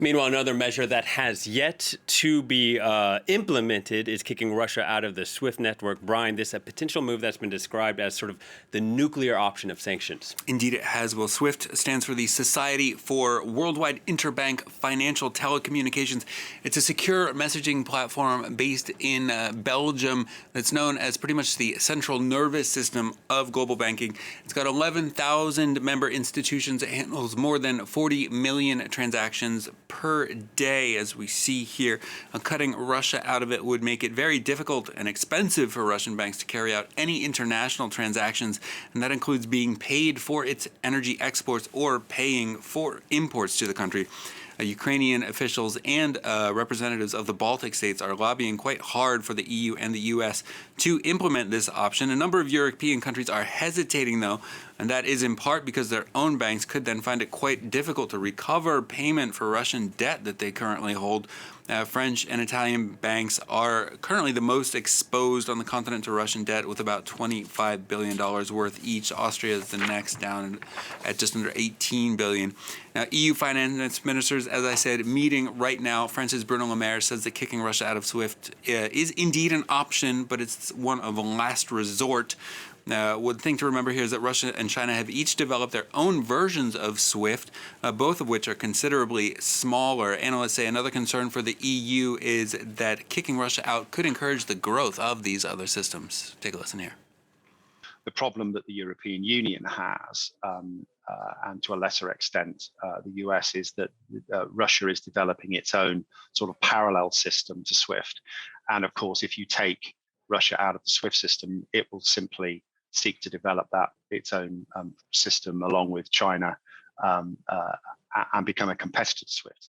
Meanwhile, another measure that has yet to be implemented is kicking Russia out of the SWIFT network. Brian, this is a potential move that's been described as sort of the nuclear option of sanctions. Indeed, it has. Well, SWIFT stands for the Society for Worldwide Interbank Financial Telecommunications. It's a secure messaging platform based in Belgium that's known as pretty much the central nervous system of global banking. It's got 11,000 member institutions. It handles more than 40 million transactions per day, as we see here. Cutting Russia out of it would make it very difficult and expensive for Russian banks to carry out any international transactions, and that includes being paid for its energy exports or paying for imports to the country. Ukrainian officials and representatives of the Baltic states are lobbying quite hard for the EU and the US to implement this option. A number of European countries are hesitating, though, and that is in part because their own banks could then find it quite difficult to recover payment for Russian debt that they currently hold. French and Italian banks are currently the most exposed on the continent to Russian debt, with about $25 billion worth each. Austria is the next, down at just under $18 billion. Now, EU finance ministers, as I said, meeting right now. France's Bruno Le Maire says that kicking Russia out of SWIFT is indeed an option, but it's one of a last resort. One thing to remember here is that Russia and China have each developed their own versions of SWIFT, both of which are considerably smaller. Analysts say another concern for the EU is that kicking Russia out could encourage the growth of these other systems. Take a listen here. The problem that the European Union has, and to a lesser extent the US, is that Russia is developing its own sort of parallel system to SWIFT. And of course, if you take Russia out of the SWIFT system, it will simply seek to develop its own system along with China, and become a competitor to SWIFT.